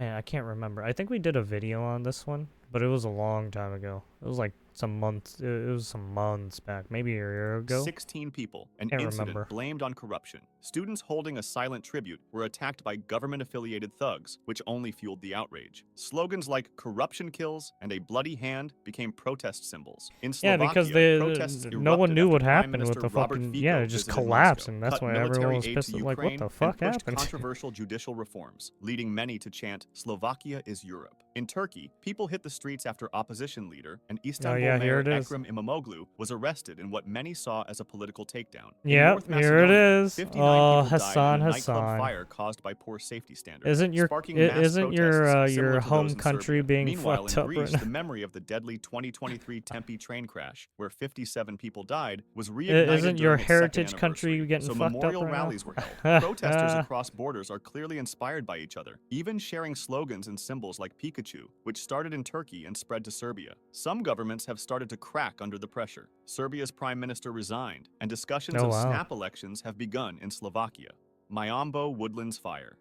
man, I can't remember. I think we did a video on this one, but it was a long time ago. It was like some months. It was some months back, maybe a year ago. 16 people, an Can't incident remember. blamed on corruption. Students holding a silent tribute were attacked by government-affiliated thugs, which only fueled the outrage. Slogans like "corruption kills" and "a bloody hand" became protest symbols. In Yeah, Slovakia, because protests no one erupted knew after what Prime happened with Minister the Robert fucking. Fico Yeah, it just visited collapsed, Moscow, and that's cut why military everyone was aid pissed. to Like, what Ukraine, the fuck and pushed happened? controversial judicial reforms, leading many to chant "Slovakia is Europe." In Turkey, people hit the streets after opposition leader and Istanbul yeah, here mayor it is. Ekrem İmamoğlu was arrested in what many saw as a political takedown. In Yep, North here it Macedonia, is. 59 Oh, people died in a nightclub Hassan. fire caused by poor safety standards, Isn't your sparking mass isn't your protests similar your to home those in country Serbia. being Meanwhile, fucked in up Greece, right the memory of the deadly 2023 Tempe train crash, where 57 people died, was now? reignited Isn't your during its second heritage country anniversary, getting so fucked memorial up right rallies now? were held. Protesters across borders are clearly inspired by each other, even sharing slogans and symbols like Pikachu, which started in Turkey and spread to Serbia. Some governments have started to crack under the pressure. Serbia's prime minister resigned, and discussions Oh, of wow. snap elections have begun in Slovakia. Mayambo Woodlands fire.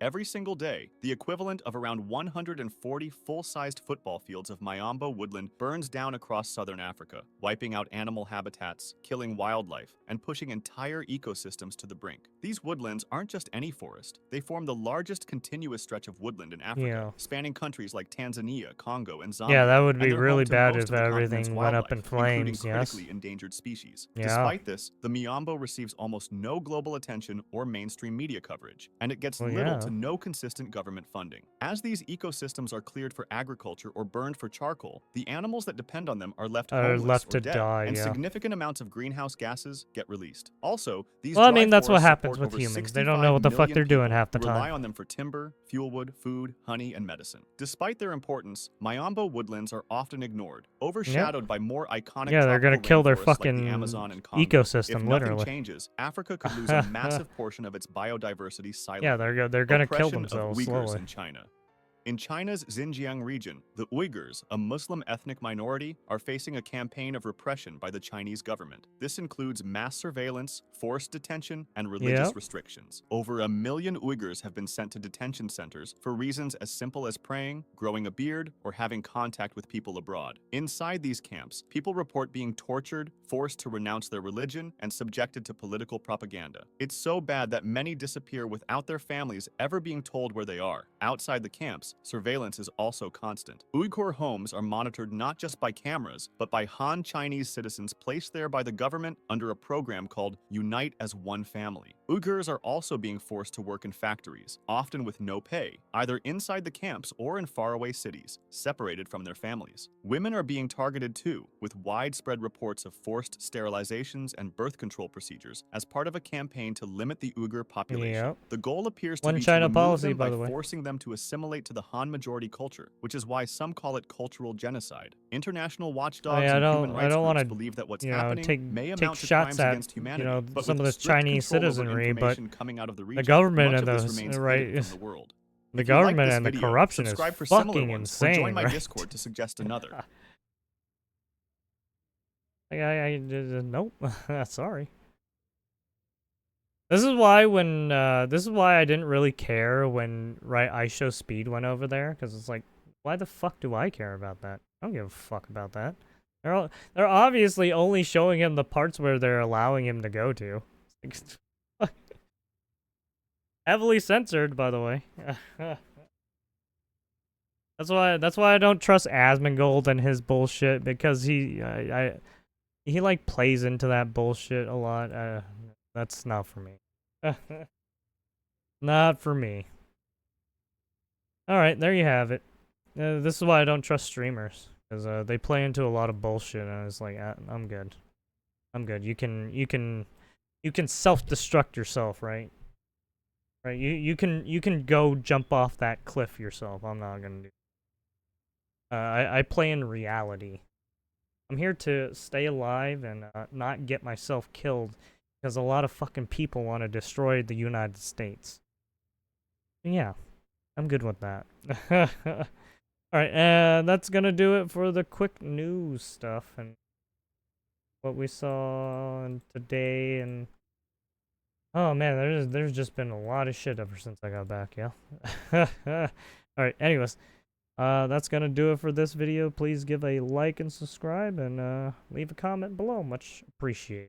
Every single day, the equivalent of around 140 full-sized football fields of Mayambo woodland burns down across southern Africa, wiping out animal habitats, killing wildlife, and pushing entire ecosystems to the brink. These woodlands aren't just any forest. They form the largest continuous stretch of woodland in Africa, Yeah. spanning countries like Tanzania, Congo, and Zambia. Yeah, that would and be they're home really to bad most if of the continent's everything went up in wildlife, including flames, yes. critically endangered species. Yeah. Despite this, the Miambo receives almost no global attention or mainstream media coverage, and it gets Well, little yeah. to no consistent government funding. As these ecosystems are cleared for agriculture or burned for charcoal, the animals that depend on them are left Are homeless left or to dead, die, and yeah. significant amounts of greenhouse gases get released. Also, these Well, I dry mean, that's what forests happens support with over humans. They don't know what the 65 fuck they're million doing people half the who rely time. on them for timber, fuelwood, food, honey, and medicine. Despite their importance, Mayambo woodlands are often ignored, overshadowed by more iconic Yeah, they're gonna tropical kill their rainforests like fucking the Amazon and Congo. ecosystem, If nothing literally. changes, Africa could lose a massive portion of its biodiversity silently. Yeah, they're gonna kill Oppression themselves of Uyghurs slowly. in China. In China's Xinjiang region, the Uyghurs, a Muslim ethnic minority, are facing a campaign of repression by the Chinese government. This includes mass surveillance, forced detention, and religious Yep. restrictions. Over 1 million Uyghurs have been sent to detention centers for reasons as simple as praying, growing a beard, or having contact with people abroad. Inside these camps, people report being tortured, forced to renounce their religion, and subjected to political propaganda. It's so bad that many disappear without their families ever being told where they are. Outside the camps, surveillance is also constant. Uyghur homes are monitored not just by cameras, but by Han Chinese citizens placed there by the government under a program called Unite as One Family. Uyghurs are also being forced to work in factories, often with no pay, either inside the camps or in faraway cities, separated from their families. Women are being targeted too, with widespread reports of forced sterilizations and birth control procedures as part of a campaign to limit the Uyghur population. Yep. The goal appears to One be China to remove policy, them by by the way. forcing them to assimilate to the Han majority culture, which is why some call it cultural genocide. International watchdogs and human rights groups wanna, believe that what's you know, happening may take amount to shots crimes at, against humanity, you know, but some with of the strict Chinese control over citizenry, but information coming out of the the region, government much and of this the remains right, hidden from the world. the If you like government this and the video, corruption is subscribe for similar fucking ones, or insane, join my right? Discord to suggest another. Like, nope. Sorry. This is why when, this is why I didn't really care when, I Show Speed went over there, because it's like, why the fuck do I care about that? I don't give a fuck about that. They're obviously only showing him the parts where they're allowing him to go to. Heavily censored, by the way. That's why I don't trust Asmongold and his bullshit, because he like plays into that bullshit a lot. That's not for me. Not for me. Alright, there you have it. This is why I don't trust streamers, because they play into a lot of bullshit, and it's like, I'm good. I'm good. You can self-destruct yourself, right? Right, you can go jump off that cliff yourself. I'm not gonna do I play in reality. I'm here to stay alive and not get myself killed, because a lot of fucking people want to destroy the United States. Yeah, I'm good with that. Alright, and that's gonna do it for the quick news stuff and what we saw today. And oh man, there's just been a lot of shit ever since I got back, yeah. Alright, anyways, that's gonna do it for this video. Please give a like and subscribe, and leave a comment below. Much appreciated.